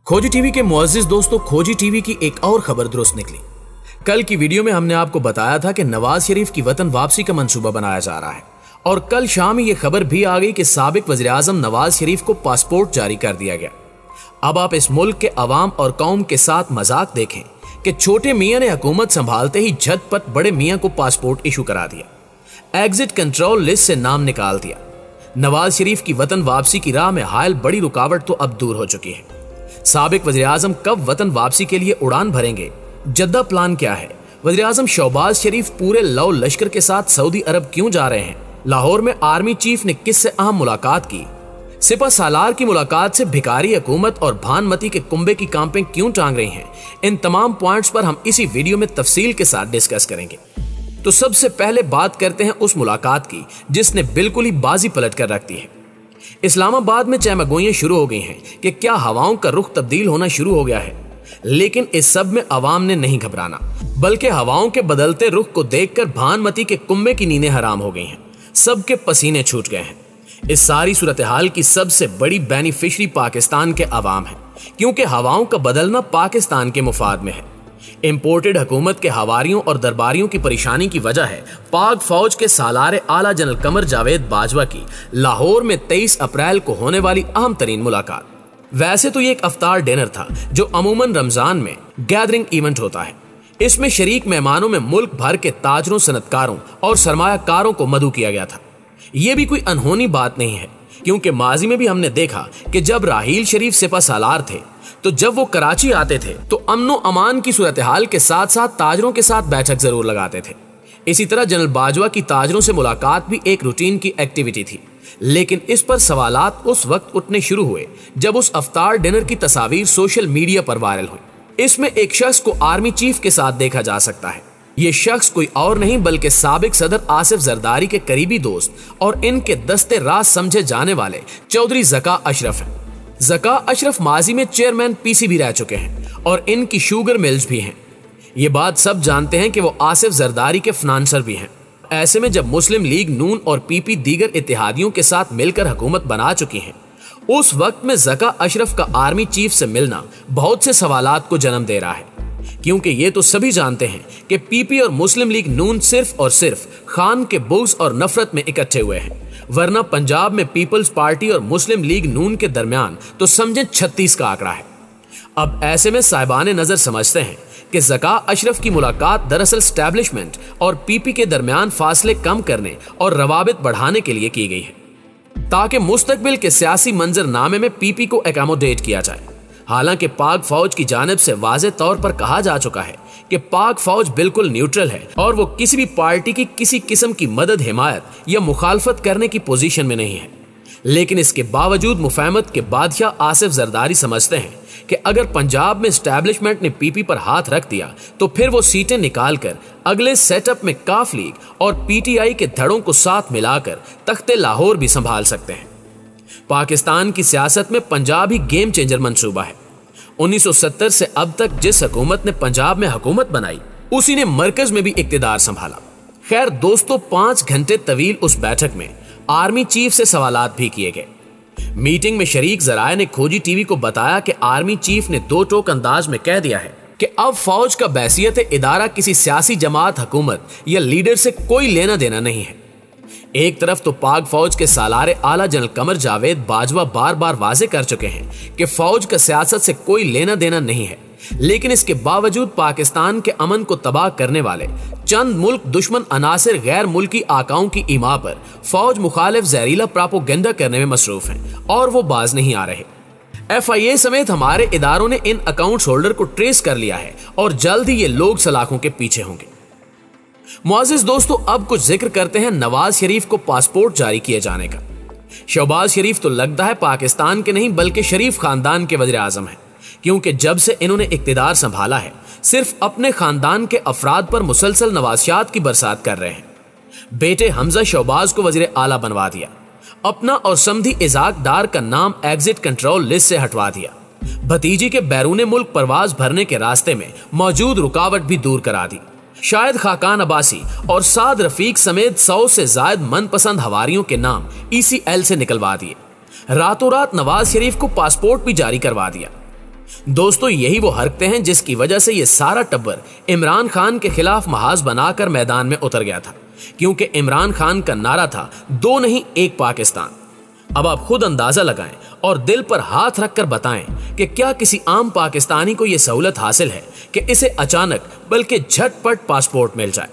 खोजी टीवी के मुअज़्ज़िज़ दोस्तों, खोजी टीवी की एक और खबर दुरुस्त निकली। कल की वीडियो में हमने आपको बताया था कि नवाज शरीफ की वतन वापसी का मंसूबा बनाया जा रहा है और कल शाम ही ये खबर भी आ गई कि साबिक वज़ीर आज़म नवाज शरीफ को पासपोर्ट जारी कर दिया गया। अब आप इस मुल्क के अवाम और कौम के साथ मजाक देखें कि छोटे मियाँ ने हुकूमत संभालते ही झटपट बड़े मियाँ को पासपोर्ट इशू करा दिया, एग्जिट कंट्रोल लिस्ट से नाम निकाल दिया। नवाज शरीफ की वतन वापसी की राह में हायल बड़ी रुकावट तो अब दूर हो चुकी है। साबिक वज़ीर आज़म कब वतन वापसी के लिए उड़ान भरेंगे? जद्दा प्लान क्या है? वज़ीर आज़म शहबाज शरीफ पूरे लौ लश्कर के साथ सऊदी अरब क्यों जा रहे हैं? लाहौर में आर्मी चीफ ने किससे अहम मुलाकात की? सिपा सालार की मुलाकात से भिखारी हुकूमत और भानमती के कुंबे की कांपें क्यों टांग रही हैं? इन तमाम पॉइंट्स पर हम इसी वीडियो में तफसील के साथ डिस्कस करेंगे। तो सबसे पहले बात करते हैं उस मुलाकात की जिसने बिल्कुल ही बाजी पलट कर रख दी है। इस्लामाबाद में चहमगोइयां शुरू हो गई हैं कि क्या हवाओं का रुख तब्दील होना शुरू हो गया है, लेकिन इस सब में अवाम ने नहीं घबराना, बल्कि हवाओं के बदलते रुख को देखकर भानमती के कुंबे की नींदें हराम हो गई हैं। सबके पसीने छूट गए हैं। इस सारी सूरत हाल की सबसे बड़ी बेनिफिशरी पाकिस्तान के अवाम है, क्योंकि हवाओं का बदलना पाकिस्तान के मुफाद में है। इंपोर्टेड हुकूमत के हवारियों और दरबारियों की परेशानी की वजह है पाक फौज के सालारे आला जनरल कमर जावेद बाजवा की लाहौर में 23 अप्रैल को होने वाली अहम तरीन मुलाकात। वैसे तो ये एक अफ्तार डिनर था जो अमूमन रमजान में गैदरिंग इवेंट होता है। इसमें शरीक मेहमानों में मुल्क भर के ताजरों, सनतकारों और सरमायाकारों को मदऊ किया गया था। ये भी कोई अनहोनी बात नहीं है, क्योंकि माजी में भी हमने देखा कि जब राहील शरीफ सिपा सालार थे तो जब वो कराची आते थे तो अमनो अमान की सूरत हाल के साथ साथ ताजरों के साथ बैठक जरूर लगाते थे। इसी तरह जनरल बाजवा की ताजरों से मुलाकात भी एक रूटीन की एक्टिविटी थी, लेकिन इस पर सवालात उस वक्त उठने शुरू हुए जब उस अफ्तार डिनर की तस्वीर सोशल मीडिया पर वायरल हुई। इसमें एक शख्स को आर्मी चीफ के साथ देखा जा सकता है। ये शख्स कोई और नहीं बल्कि साबिक सदर आसिफ जरदारी के करीबी दोस्त और इनके दस्ते राज समझे जाने वाले चौधरी ज़का अशरफ हैं। ज़का अशरफ माजी में चेयरमैन पीसीबी रह चुके हैं और इनकी शुगर मिल्स भी हैं। ये बात सब जानते हैं कि वो आसिफ जरदारी के फाइनेंसर भी हैं। ऐसे में जब मुस्लिम लीग नून और पीपी दीगर इत्तेहादियों के साथ मिलकर हुकूमत बना चुकी हैं, उस वक्त में ज़का अशरफ का आर्मी चीफ से मिलना बहुत से सवालात को जन्म दे रहा है, क्योंकि ये तो सभी जानते हैं कि पीपी और मुस्लिम लीग नून सिर्फ और सिर्फ खान के बुग़्ज़ और नफरत में इकट्ठे हुए हैं, वरना पंजाब में पीपल्स पार्टी और मुस्लिम लीग नून के दरमियान तो समझे 36 का आंकड़ा है। अब ऐसे में साहिबान नजर समझते हैं कि ज़का अशरफ की मुलाकात दरअसल स्टैब्लिशमेंट और पीपी के दरमियान फासले कम करने और रवाबित बढ़ाने के लिए की गई है, ताकि मुस्तकबिल के सियासी मंजरनामे में पीपी को एकोमोडेट किया जाए। हालांकि पाक फौज की जानिब से वाज़े तौर पर कहा जा चुका है कि पाक फौज बिल्कुल न्यूट्रल है और वो किसी भी पार्टी की किसी किस्म की मदद, हिमायत या मुखालफत करने की पोजीशन में नहीं है। लेकिन इसके बावजूद मुफाहमत के बादशाह आसिफ जरदारी समझते हैं कि अगर पंजाब में एस्टैब्लिशमेंट ने पीपी पर हाथ रख दिया तो फिर वो सीटें निकालकर अगले सेटअप में काफ लीग और पीटीआई के धड़ों को साथ मिलाकर तख्ते लाहौर भी संभाल सकते हैं। पाकिस्तान की सियासत में पंजाब ही गेम चेंजर मंसूबा है। 1970 से अब तक जिस हुकूमत ने पंजाब में हुकूमत बनाई, उसी ने मरकज में भी इक्तिदार संभाला। खैर दोस्तों, 5 घंटे तवील उस बैठक में आर्मी चीफ से सवालात भी किए गए। मीटिंग में शरीक जराए ने खोजी टीवी को बताया कि आर्मी चीफ ने दो टोक अंदाज में कह दिया है कि अब फौज का बैसियत इदारा किसी सियासी जमात, हुकूमत या लीडर से कोई लेना देना नहीं है। एक तरफ तो पाक फौज के सालारे आला जनरल कमर जावेद बाजवा बार बार वाजे कर चुके हैं कि फौज का सियासत से कोई लेना देना नहीं है, लेकिन इसके बावजूद पाकिस्तान के अमन को तबाह करने वाले चंद मुल्क दुश्मन अनासिर गैर मुल्की आकाओं की इमा पर फौज मुखालिफ जहरीला प्रोपेगेंडा करने में मसरूफ हैं और वो बाज नहीं आ रहे। FIA समेत हमारे इदारों ने इन अकाउंट होल्डर को ट्रेस कर लिया है और जल्द ही ये लोग सलाखों के पीछे होंगे। मुअज़्ज़िज़ दोस्तों, अब कुछ जिक्र करते हैं नवाज शरीफ को पासपोर्ट जारी किए जाने का। शहबाज शरीफ तो लगता है पाकिस्तान के नहीं बल्कि शरीफ खानदान के वज़ीर आज़म हैं, क्योंकि जब से इन्होंने इक़्तिदार संभाला है सिर्फ अपने खानदान के अफराद पर मुसलसल नवासियात की बरसात कर रहे हैं। बेटे हमजा शहबाज को वज़ीर आला बनवा दिया, अपना और समधी इज़ाक डार का नाम एग्जिट कंट्रोल लिस्ट से हटवा दिया, भतीजी के बैरूने मुल्क परवाज भरने के रास्ते में मौजूद रुकावट भी दूर करा दी, शायद खाकान अब्बासी और साद रफीक समेत 100 से ज्यादा मनपसंद हवारियों के नाम ECL से निकलवा दिए, रातों रात नवाज शरीफ को पासपोर्ट भी जारी करवा दिया। दोस्तों, यही वो हरकतें हैं जिसकी वजह से ये सारा टब्बर इमरान खान के खिलाफ महाज बनाकर मैदान में उतर गया था, क्योंकि इमरान खान का नारा था 2 नहीं 1 पाकिस्तान। अब आप खुद अंदाजा लगाएं और दिल पर हाथ रखकर बताएं कि क्या किसी आम पाकिस्तानी को यह सहूलत हासिल है कि इसे अचानक बल्कि झटपट पासपोर्ट मिल जाए।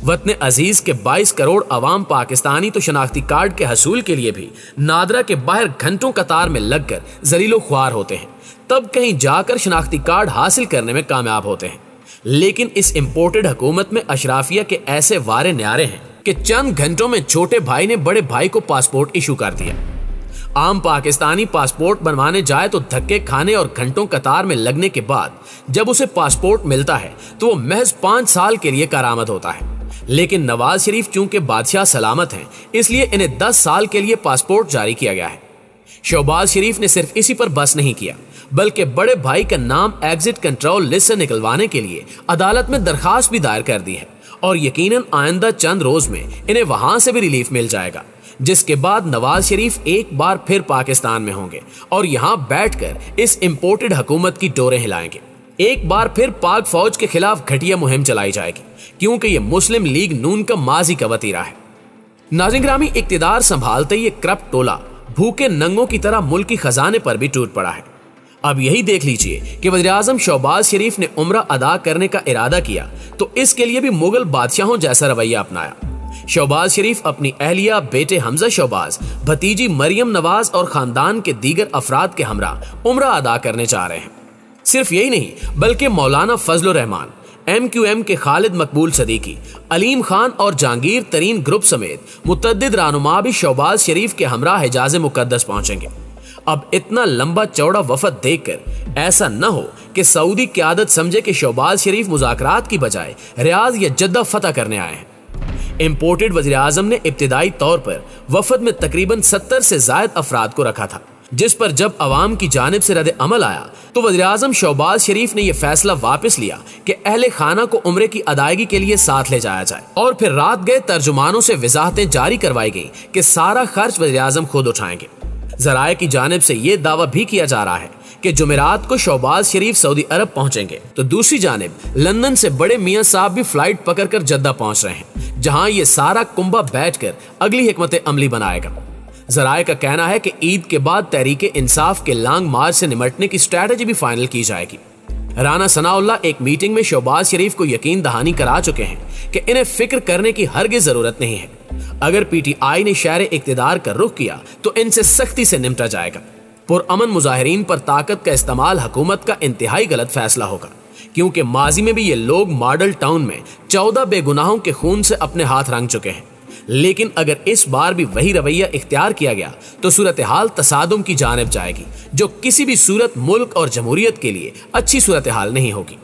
वतन अजीज के 22 करोड़ अवाम पाकिस्तानी तो शनाख्ती कार्ड के हसूल के लिए भी नादरा के बाहर घंटों कतार में लगकर जलीलो ख्वार होते हैं, तब कहीं जाकर शनाख्ती कार्ड हासिल करने में कामयाब होते हैं। लेकिन इस इंपोर्टेड हुकूमत में अशराफिया के ऐसे वारे न्यारे हैं कि चंद घंटों में छोटे भाई ने बड़े भाई को पासपोर्ट इशू कर दिया। आम पाकिस्तानी पासपोर्ट बनवाने जाए तो धक्के खाने और घंटों कतार में लगने के बाद जब उसे पासपोर्ट मिलता है तो वो महज 5 साल के लिए कारामद होता है। लेकिन नवाज शरीफ चूंकि बादशाह सलामत हैं, इसलिए इन्हें 10 साल के लिए पासपोर्ट जारी किया गया है। शहबाज शरीफ ने सिर्फ इसी पर बस नहीं किया, बल्कि बड़े भाई का नाम एग्जिट कंट्रोल लिस्ट से निकलवाने के लिए अदालत में दरखास्त भी दायर कर दी है और यकीनन आइंदा चंद रोज में इन्हें वहां से भी रिलीफ मिल जाएगा, जिसके बाद नवाज शरीफ एक बार फिर पाकिस्तान में होंगे और यहां बैठकर इस इंपोर्टेड हुकूमत की डोरें हिलाएंगे। एक बार फिर पाक फौज के खिलाफ घटिया मुहिम चलाई जाएगी, क्योंकि यह मुस्लिम लीग नून का माजी का वतीरा है। नाज़रीन ग्रामी, इक्तिदार संभालते ये करप्ट टोला भूखे नंगों की तरह मुल्क की खजाने पर भी टूट पड़ा है। अब यही देख लीजिए कि वज़ीर-ए-आज़म शहबाज शरीफ ने उम्रा अदा करने का इरादा किया तो इसके लिए भी मुगल बादशाहों जैसा रवैया अपनाया। शहबाज शरीफ अपनी अहलिया, बेटे हमजा शहबाज, भतीजी मरियम नवाज और खानदान के दीगर अफराद के हमरा उम्रा अदा करने जा रहे हैं। सिर्फ यही नहीं, बल्कि मौलाना फजल रहमान, MQM के खालिद मकबूल सदीकी, अलीम खान और जहांगीर तरीन ग्रुप समेत मुतअद्दिद रहनुमा भी शहबाज शरीफ के हमरा हिजाज़ मुकद्दस पहुंचेंगे। अब इतना लंबा चौड़ा वफद देखकर ऐसा न हो कि सऊदी क़यादत समझे कि शहबाज शरीफ मुज़ाकरात की बजाय रियाज या जद्दा फतह करने आए हैं। इंपोर्टेड वज़ीर-ए-आज़म ने इब्तिदाई तौर पर वफद में तकरीबन 70 से ज़ायद अफराद को रखा था, जिस पर जब अवाम की जानिब से रद्द अमल आया तो वज़ीर-ए-आज़म शहबाज शरीफ ने यह फैसला वापस लिया कि अहले खाना को उम्रे की अदायगी के लिए साथ ले जाया जाए और फिर रात गए तर्जुमानों से वजाहतें जारी करवाई गई कि सारा खर्च वज़ीर-ए-आज़म खुद उठाएंगे। ज़राए की जानिब से यह दावा भी किया जा रहा है कि जुमेरात को शहबाज शरीफ सऊदी अरब पहुंचेंगे, तो दूसरी जानिब लंदन से बड़े मियां साहब भी फ्लाइट पकड़कर जद्दा पहुंच रहे हैं, जहां ये सारा कुंभा बैठकर अगली हिकमत अमली बनाएगा। ज़राए का कहना है कि ईद के बाद तहरीके इंसाफ के लॉन्ग मार्च से निमटने की स्ट्रैटेजी भी फाइनल की जाएगी। राना सनाउल्लाह एक मीटिंग में शहबाज शरीफ को यकीन दहानी करा चुके हैं कि इन्हें फिक्र करने की हरगिज़ जरूरत नहीं है। अगर PTI ने शहर इक्तिदार का रुख किया तो इनसे सख्ती से निपटा जाएगा। पुरअमन मुजाहिरीन पर ताकत का इस्तेमाल हुकूमत का इंतहाई गलत फैसला होगा, क्योंकि माजी में भी ये लोग मॉडल टाउन में 14 बेगुनाहों के खून से अपने हाथ रंग चुके हैं। लेकिन अगर इस बार भी वही रवैया इख्तियार किया गया तो सूरत हाल तसादुम की जानिब जाएगी, जो किसी भी सूरत मुल्क और जमहूरियत के लिए अच्छी सूरत हाल नहीं होगी।